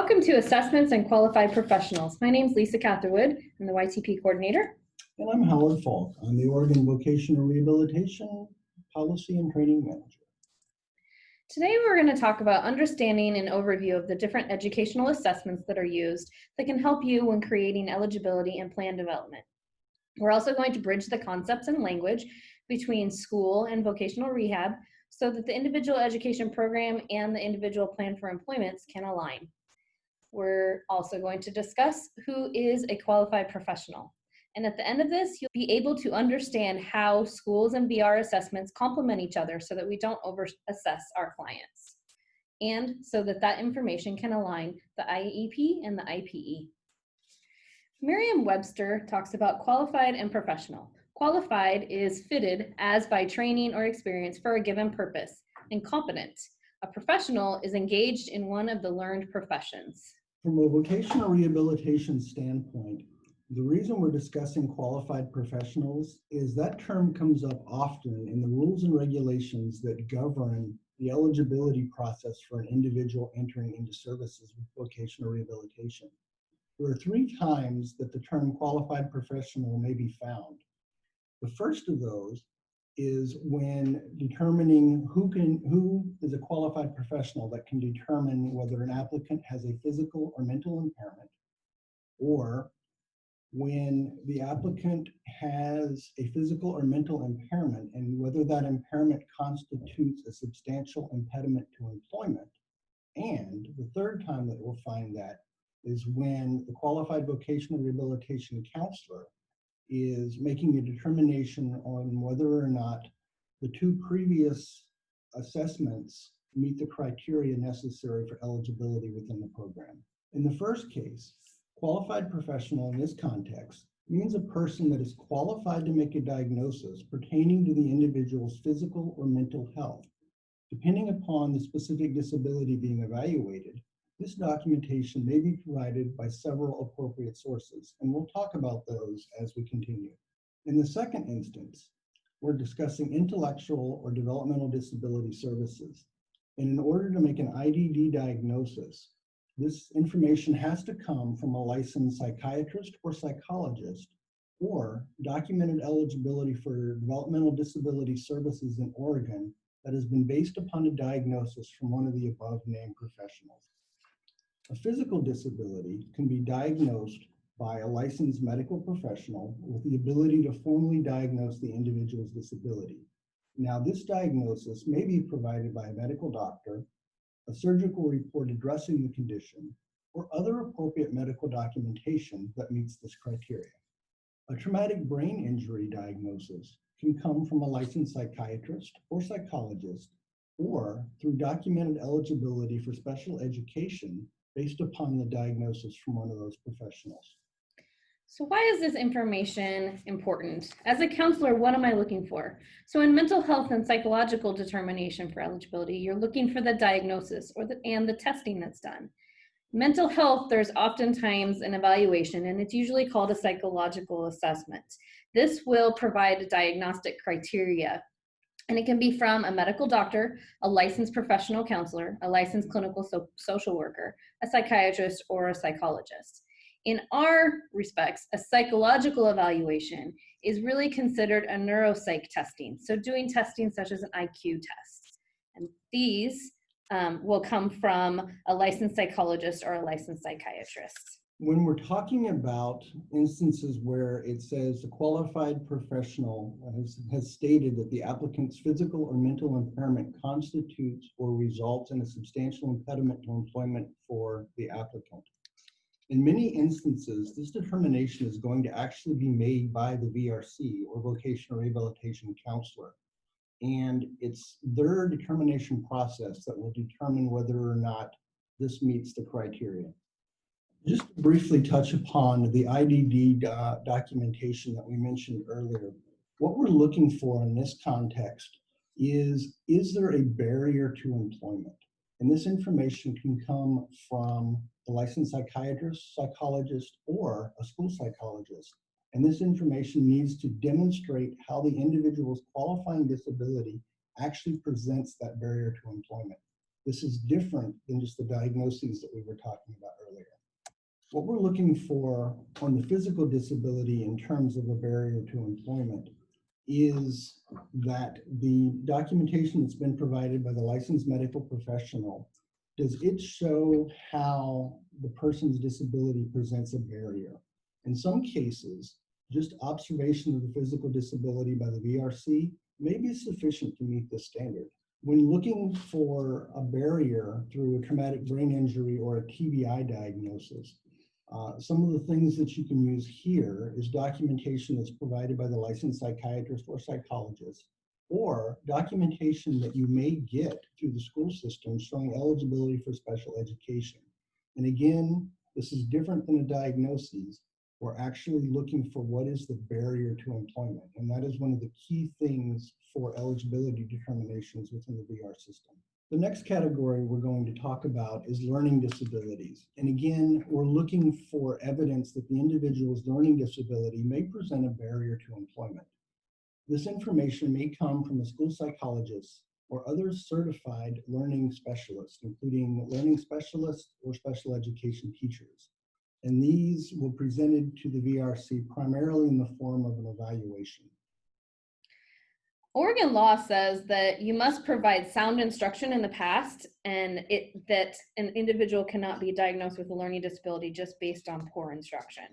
Welcome to Assessments and Qualified Professionals. My name is Lisa Catherwood. I'm the YTP coordinator. And I'm Howard Falk. I'm the Oregon Vocational Rehabilitation Policy and Training Manager. Today we're going to talk about understanding an overview of the different educational assessments that are used that can help you when creating eligibility and plan development. We're also going to bridge the concepts and language between school and vocational rehab so that the individual education program and the individual plan for employment can align. We're also going to discuss who is a qualified professional. And at the end of this, you'll be able to understand how schools and VR assessments complement each other so that we don't over-assess our clients. And so that that information can align the IEP and the IPE. Merriam-Webster talks about qualified and professional. Qualified is fitted as by training or experience for a given purpose, and competent. A professional is engaged in one of the learned professions. From a vocational rehabilitation standpoint, the reason we're discussing qualified professionals is that term comes up often in the rules and regulations that govern the eligibility process for an individual entering into services with vocational rehabilitation. There are 3 times that the term qualified professional may be found. The first of those is when determining who is a qualified professional that can determine whether an applicant has a physical or mental impairment, or when the applicant has a physical or mental impairment and whether that impairment constitutes a substantial impediment to employment. And the third time that we'll find that is when the qualified vocational rehabilitation counselor is making a determination on whether or not the 2 previous assessments meet the criteria necessary for eligibility within the program. In the first case, qualified professional in this context means a person that is qualified to make a diagnosis pertaining to the individual's physical or mental health. Depending upon the specific disability being evaluated, this documentation may be provided by several appropriate sources, and we'll talk about those as we continue. In the second instance, we're discussing intellectual or developmental disability services. And in order to make an IDD diagnosis, this information has to come from a licensed psychiatrist or psychologist, or documented eligibility for developmental disability services in Oregon that has been based upon a diagnosis from one of the above named professionals. A physical disability can be diagnosed by a licensed medical professional with the ability to formally diagnose the individual's disability. Now, this diagnosis may be provided by a medical doctor, a surgical report addressing the condition, or other appropriate medical documentation that meets this criteria. A traumatic brain injury diagnosis can come from a licensed psychiatrist or psychologist, or through documented eligibility for special education based upon the diagnosis from one of those professionals. So why is this information important? As a counselor, what am I looking for? So in mental health and psychological determination for eligibility, you're looking for the diagnosis and the testing that's done. Mental health, there's oftentimes an evaluation, and it's usually called a psychological assessment. This will provide a diagnostic criteria, and it can be from a medical doctor, a licensed professional counselor, a licensed clinical social worker, a psychiatrist, or a psychologist. In our respects, a psychological evaluation is really considered a neuropsych testing. So doing testing such as an IQ test. And these will come from a licensed psychologist or a licensed psychiatrist. When we're talking about instances where it says a qualified professional has stated that the applicant's physical or mental impairment constitutes or results in a substantial impediment to employment for the applicant. In many instances, this determination is going to actually be made by the VRC or vocational rehabilitation counselor. And it's their determination process that will determine whether or not this meets the criteria. Just to briefly touch upon the IDD documentation that we mentioned earlier, what we're looking for in this context is there a barrier to employment? And this information can come from a licensed psychiatrist, psychologist, or a school psychologist. And this information needs to demonstrate how the individual's qualifying disability actually presents that barrier to employment. This is different than just the diagnoses that we were talking about What we're looking for on the physical disability in terms of a barrier to employment is that the documentation that's been provided by the licensed medical professional, does it show how the person's disability presents a barrier? In some cases, just observation of the physical disability by the VRC may be sufficient to meet this standard. When looking for a barrier through a traumatic brain injury or a TBI diagnosis, some of the things that you can use here is documentation that's provided by the licensed psychiatrist or psychologist, or documentation that you may get through the school system showing eligibility for special education. And again, this is different than a diagnosis. We're actually looking for what is the barrier to employment. And that is one of the key things for eligibility determinations within the VR system. The next category we're going to talk about is learning disabilities. And again, we're looking for evidence that the individual's learning disability may present a barrier to employment. This information may come from a school psychologist or other certified learning specialists, including learning specialists or special education teachers. And these were presented to the VRC primarily in the form of an evaluation. Oregon law says that you must provide sound instruction in the past, and that an individual cannot be diagnosed with a learning disability just based on poor instruction.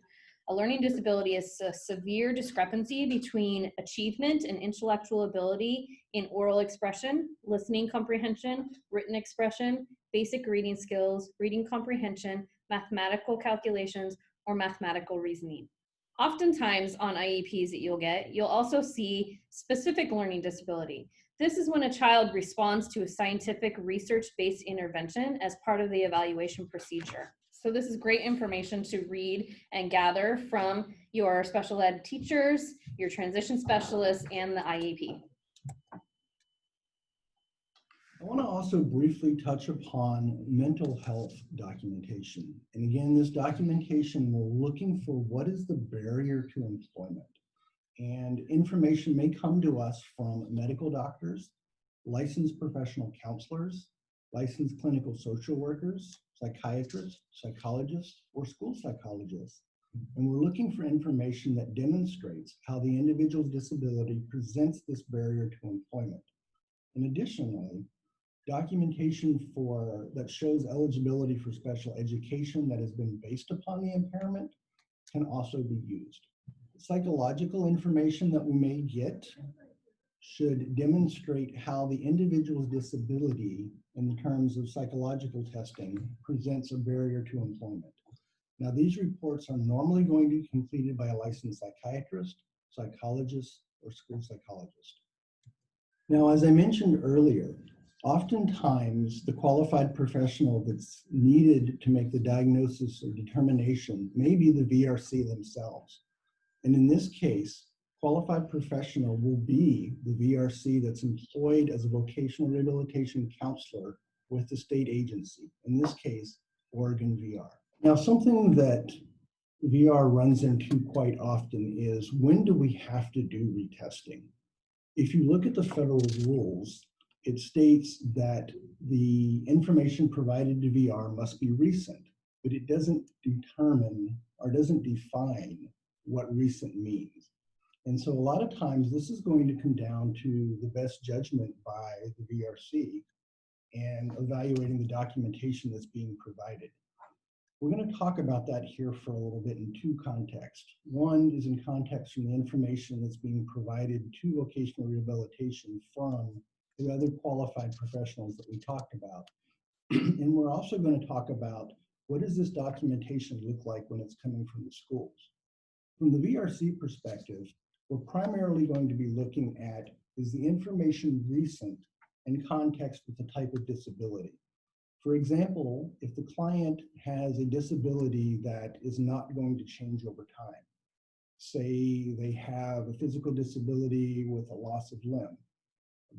A learning disability is a severe discrepancy between achievement and intellectual ability in oral expression, listening comprehension, written expression, basic reading skills, reading comprehension, mathematical calculations, or mathematical reasoning. Oftentimes on IEPs that you'll also see specific learning disability. This is when a child responds to a scientific research-based intervention as part of the evaluation procedure. So this is great information to read and gather from your special ed teachers, your transition specialists, and the IEP. I want to also briefly touch upon mental health documentation. And again, this documentation, we're looking for what is the barrier to employment. And information may come to us from medical doctors, licensed professional counselors, licensed clinical social workers, psychiatrists, psychologists, or school psychologists. And we're looking for information that demonstrates how the individual's disability presents this barrier to employment. And additionally, documentation that shows eligibility for special education that has been based upon the impairment can also be used. Psychological information that we may get should demonstrate how the individual's disability in terms of psychological testing presents a barrier to employment. Now, these reports are normally going to be completed by a licensed psychiatrist, psychologist, or school psychologist. Now, as I mentioned earlier, oftentimes the qualified professional that's needed to make the diagnosis or determination may be the VRC themselves. And in this case, qualified professional will be the VRC that's employed as a vocational rehabilitation counselor with the state agency, in this case, Oregon VR. Now, something that VR runs into quite often is, when do we have to do retesting? If you look at the federal rules, it states that the information provided to VR must be recent, but it doesn't determine or doesn't define what recent means. And so a lot of times this is going to come down to the best judgment by the VRC and evaluating the documentation that's being provided. We're going to talk about that here for a little bit in two contexts. One is in context from the information that's being provided to vocational rehabilitation from the other qualified professionals that we talked about. And we're also going to talk about, what does this documentation look like when it's coming from the schools? From the VRC perspective, we're primarily going to be looking at, is the information recent in context with the type of disability? For example, if the client has a disability that is not going to change over time, say they have a physical disability with a loss of limb,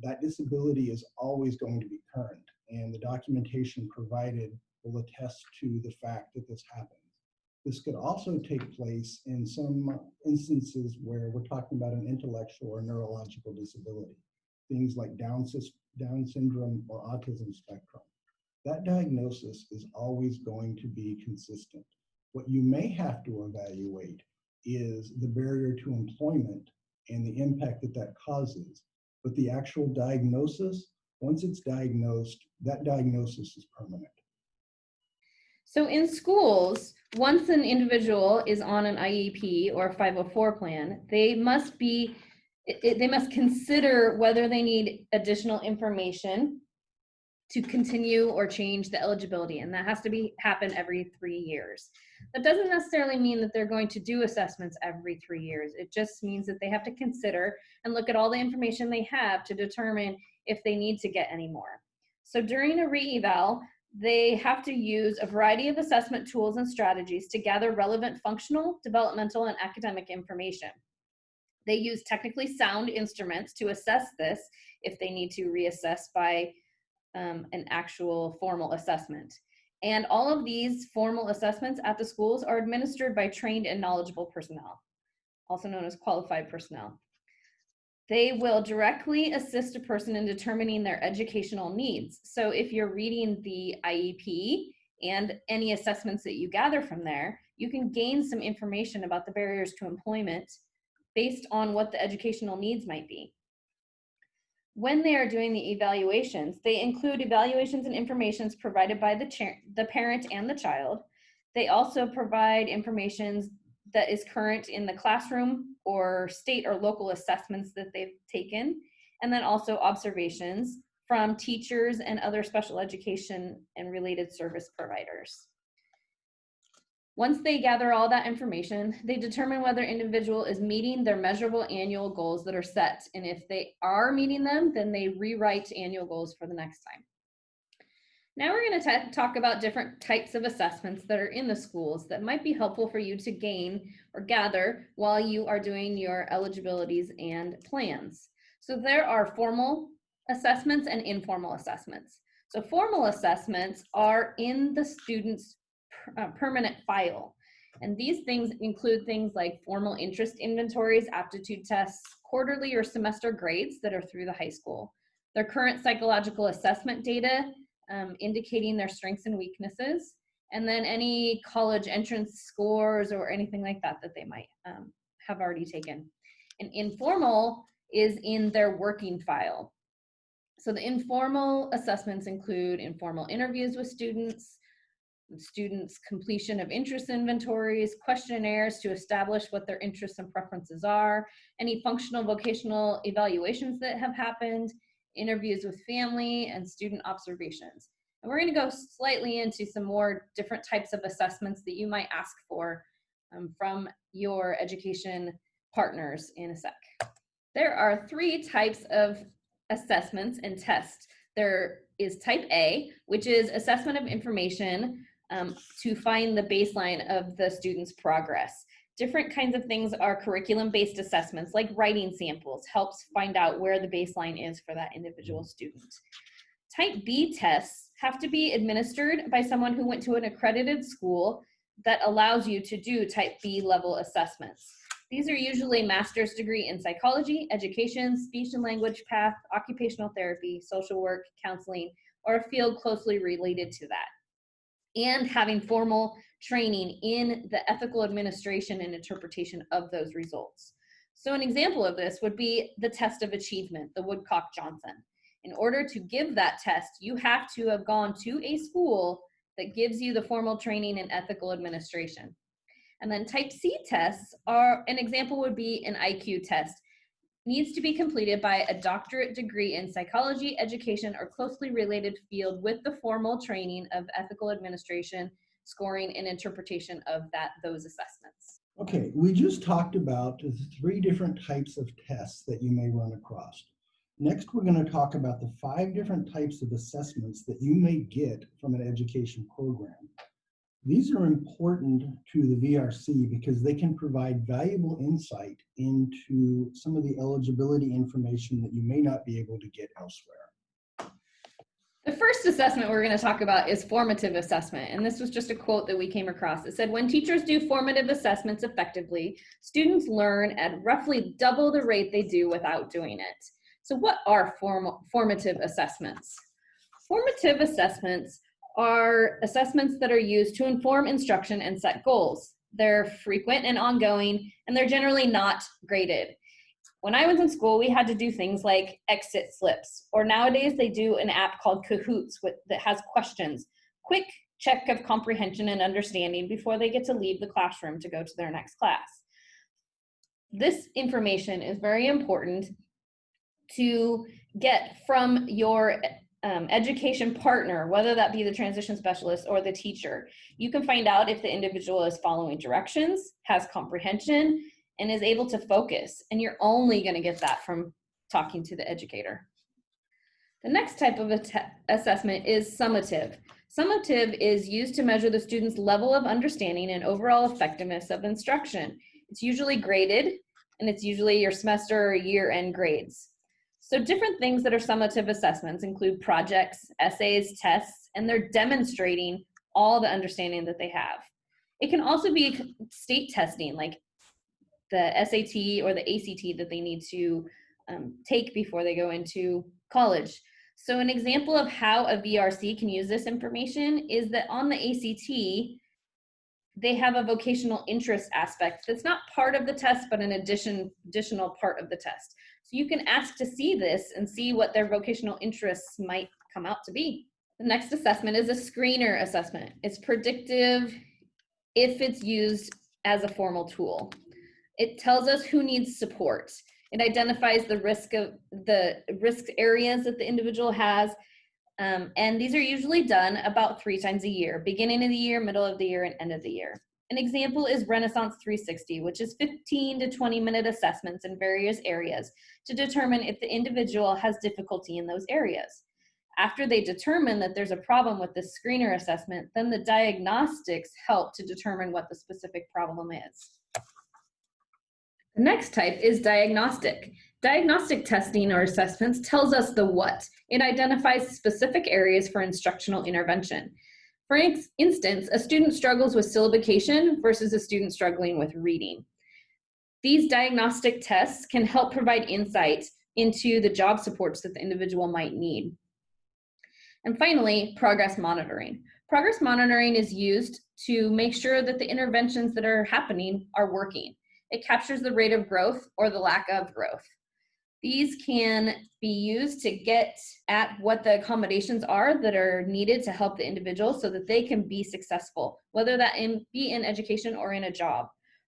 that disability is always going to be current, and the documentation provided will attest to the fact that this happens. This could also take place in some instances where we're talking about an intellectual or neurological disability, things like Down syndrome or autism spectrum. That diagnosis is always going to be consistent. What you may have to evaluate is the barrier to employment and the impact that that causes. But the actual diagnosis, once it's diagnosed, that diagnosis is permanent. So in schools, once an individual is on an IEP or a 504 plan, they must consider whether they need additional information to continue or change the eligibility, and that has to happen every 3 years. That doesn't necessarily mean that they're going to do assessments every 3 years. It just means that they have to consider and look at all the information they have to determine if they need to get any more. So during a re-eval, they have to use a variety of assessment tools and strategies to gather relevant functional, developmental, and academic information. They use technically sound instruments to assess this if they need to reassess by an actual formal assessment. And all of these formal assessments at the schools are administered by trained and knowledgeable personnel, also known as qualified personnel. They will directly assist a person in determining their educational needs. So if you're reading the IEP and any assessments that you gather from there, you can gain some information about the barriers to employment based on what the educational needs might be. When they are doing the evaluations, they include evaluations and informations provided by the parent and the child. They also provide information that is current in the classroom or state or local assessments that they've taken, and then also observations from teachers and other special education and related service providers. Once they gather all that information, they determine whether individual is meeting their measurable annual goals that are set. And if they are meeting them, then they rewrite annual goals for the next time. Now we're going to talk about different types of assessments that are in the schools that might be helpful for you to gain or gather while you are doing your eligibilities and plans. So there are formal assessments and informal assessments. So formal assessments are in the student's permanent file. And these things include things like formal interest inventories, aptitude tests, quarterly or semester grades that are through the high school, their current psychological assessment data, indicating their strengths and weaknesses, and then any college entrance scores or anything like that that they might have already taken. And informal is in their working file. So the informal assessments include informal interviews with students completion of interest inventories, questionnaires to establish what their interests and preferences are, any functional vocational evaluations that have happened, interviews with family, and student observations. And we're going to go slightly into some more different types of assessments that you might ask for from your education partners in a sec. There are 3 types of assessments and tests. There is type A, which is assessment of information to find the baseline of the student's progress. Different kinds of things are curriculum-based assessments, like writing samples, helps find out where the baseline is for that individual student. Type B tests have to be administered by someone who went to an accredited school that allows you to do type B level assessments. These are usually master's degree in psychology, education, speech and language path, occupational therapy, social work, counseling, or a field closely related to that, and having formal training in the ethical administration and interpretation of those results. So an example of this would be the test of achievement, the Woodcock-Johnson. In order to give that test, you have to have gone to a school that gives you the formal training in ethical administration. And then type C tests are, an example would be an IQ test. Needs to be completed by a doctorate degree in psychology, education, or closely related field with the formal training of ethical administration, scoring, and interpretation of those assessments. Okay, we just talked about the 3 different types of tests that you may run across. Next, we're going to talk about the 5 different types of assessments that you may get from an education program. These are important to the VRC because they can provide valuable insight into some of the eligibility information that you may not be able to get elsewhere. The first assessment we're going to talk about is formative assessment. And this was just a quote that we came across. It said, when teachers do formative assessments effectively, students learn at roughly double the rate they do without doing it. So what are formative assessments? Formative assessments are assessments that are used to inform instruction and set goals. They're frequent and ongoing, and they're generally not graded. When I was in school, we had to do things like exit slips, or nowadays they do an app called Kahoots that has questions. Quick check of comprehension and understanding before they get to leave the classroom to go to their next class. This information is very important to get from your education partner, whether that be the transition specialist or the teacher. You can find out if the individual is following directions, has comprehension, and is able to focus. And you're only going to get that from talking to the educator. The next type of assessment is summative. Summative is used to measure the student's level of understanding and overall effectiveness of instruction. It's usually graded, and it's usually your semester or year-end grades. So different things that are summative assessments include projects, essays, tests, and they're demonstrating all the understanding that they have. It can also be state testing, like the SAT or the ACT that they need to take before they go into college. So an example of how a VRC can use this information is that on the ACT, they have a vocational interest aspect that's not part of the test, but an additional part of the test. So you can ask to see this and see what their vocational interests might come out to be. The next assessment is a screener assessment. It's predictive if it's used as a formal tool. It tells us who needs support. It identifies the risk areas that the individual has. And these are usually done about 3 times a year, beginning of the year, middle of the year, and end of the year. An example is Renaissance 360, which is 15 to 20-minute assessments in various areas to determine if the individual has difficulty in those areas. After they determine that there's a problem with the screener assessment, then the diagnostics help to determine what the specific problem is. The next type is diagnostic. Diagnostic testing or assessments tells us the what. It identifies specific areas for instructional intervention. For instance, a student struggles with syllabication versus a student struggling with reading. These diagnostic tests can help provide insight into the job supports that the individual might need. And finally, progress monitoring. Progress monitoring is used to make sure that the interventions that are happening are working. It captures the rate of growth or the lack of growth. These can be used to get at what the accommodations are that are needed to help the individual so that they can be successful, whether that be in education or in a job.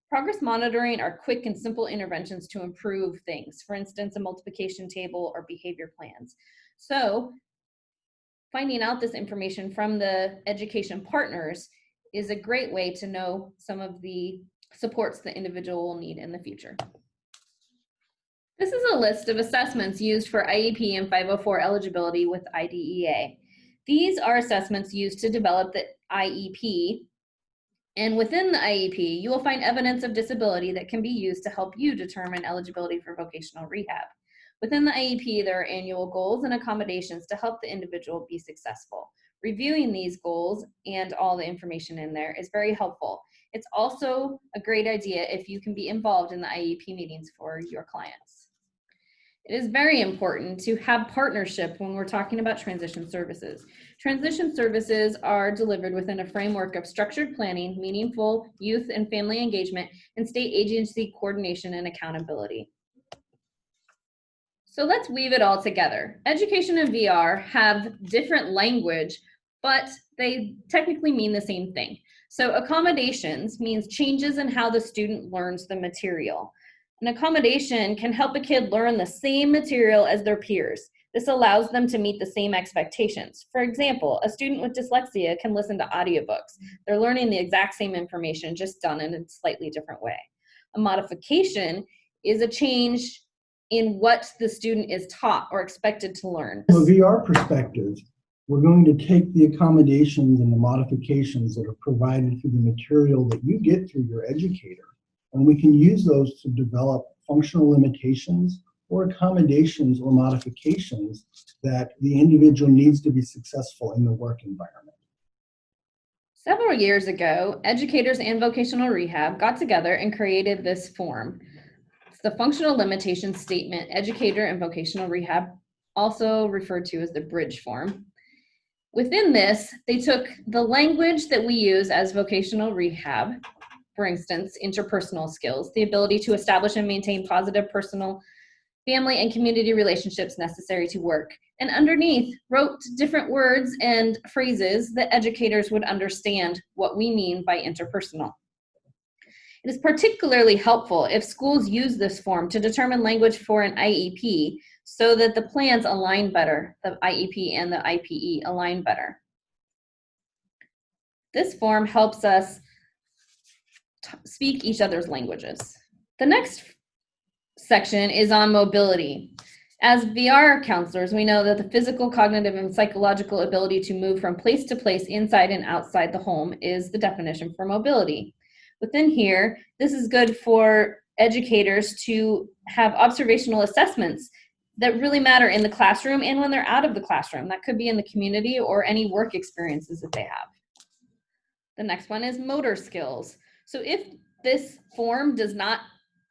Progress monitoring are quick and simple interventions to improve things, for instance, a multiplication table or behavior plans. So finding out this information from the education partners is a great way to know some of the supports the individual will need in the future. This is a list of assessments used for IEP and 504 eligibility with IDEA. These are assessments used to develop the IEP, and within the IEP, you will find evidence of disability that can be used to help you determine eligibility for vocational rehab. Within the IEP, there are annual goals and accommodations to help the individual be successful. Reviewing these goals and all the information in there is very helpful. It's also a great idea if you can be involved in the IEP meetings for your clients. It is very important to have partnership when we're talking about transition services. Transition services are delivered within a framework of structured planning, meaningful youth and family engagement, and state agency coordination and accountability. So let's weave it all together. Education and VR have different language, but they technically mean the same thing. So accommodations means changes in how the student learns the material. An accommodation can help a kid learn the same material as their peers. This allows them to meet the same expectations. For example, a student with dyslexia can listen to audiobooks. They're learning the exact same information, just done in a slightly different way. A modification is a change in what the student is taught or expected to learn. From a VR perspective, we're going to take the accommodations and the modifications that are provided through the material that you get through your educator, and we can use those to develop functional limitations or accommodations or modifications that the individual needs to be successful in the work environment. Several years ago, educators and vocational rehab got together and created this form. It's the functional limitation statement, educator and vocational rehab, also referred to as the bridge form. Within this, they took the language that we use as vocational rehab, for instance, interpersonal skills, the ability to establish and maintain positive personal, family, and community relationships necessary to work. And underneath, wrote different words and phrases that educators would understand what we mean by interpersonal. It is particularly helpful if schools use this form to determine language for an IEP so that the plans align better, the IEP and the IPE align better. This form helps us speak each other's languages. The next section is on mobility. As VR counselors, we know that the physical, cognitive, and psychological ability to move from place to place inside and outside the home is the definition for mobility. Within here, this is good for educators to have observational assessments that really matter in the classroom and when they're out of the classroom. That could be in the community or any work experiences that they have. The next one is motor skills. So if this form does not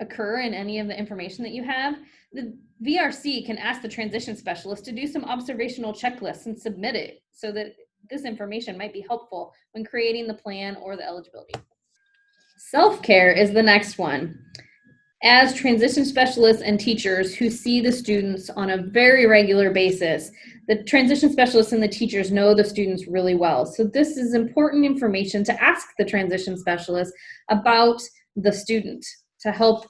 occur in any of the information that you have, the VRC can ask the transition specialist to do some observational checklists and submit it so that this information might be helpful when creating the plan or the eligibility. Self-care is the next one. As transition specialists and teachers who see the students on a very regular basis, the transition specialists and the teachers know the students really well. So this is important information to ask the transition specialist about the student to help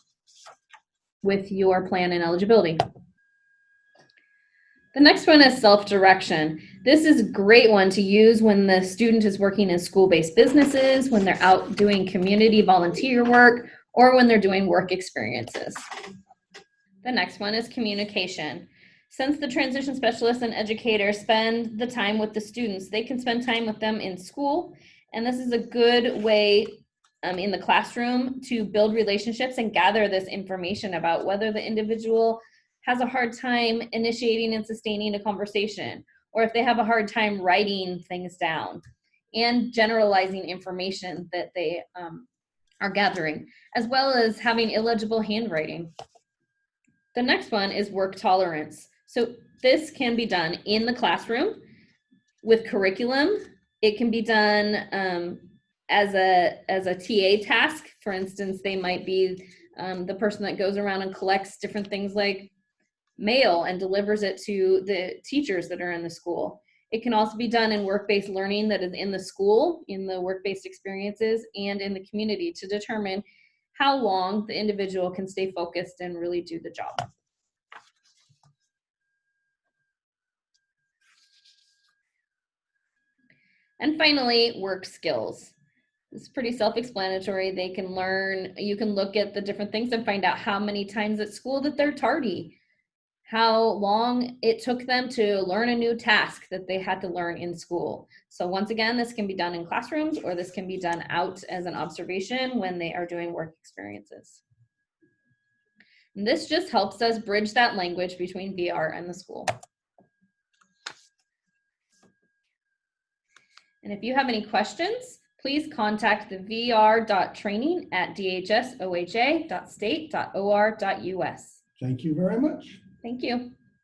with your plan and eligibility. The next one is self-direction. This is a great one to use when the student is working in school-based businesses, when they're out doing community volunteer work, or when they're doing work experiences. The next one is communication. Since the transition specialists and educators spend the time with the students, they can spend time with them in school, and this is a good way in the classroom to build relationships and gather this information about whether the individual has a hard time initiating and sustaining a conversation, or if they have a hard time writing things down, and generalizing information that they are gathering, as well as having illegible handwriting. The next one is work tolerance. So this can be done in the classroom with curriculum. It can be done as a TA task. For instance, they might be the person that goes around and collects different things like mail and delivers it to the teachers that are in the school. It can also be done in work-based learning that is in the school, in the work-based experiences, and in the community to determine how long the individual can stay focused and really do the job. And finally, work skills. It's pretty self-explanatory. They can learn, you can look at the different things and find out how many times at school that they're tardy, how long it took them to learn a new task that they had to learn in school. So once again, this can be done in classrooms, or this can be done out as an observation when they are doing work experiences. And this just helps us bridge that language between VR and the school. And if you have any questions, please contact the vr.training@dhsoha.state.or.us. Thank you very much. Thank you.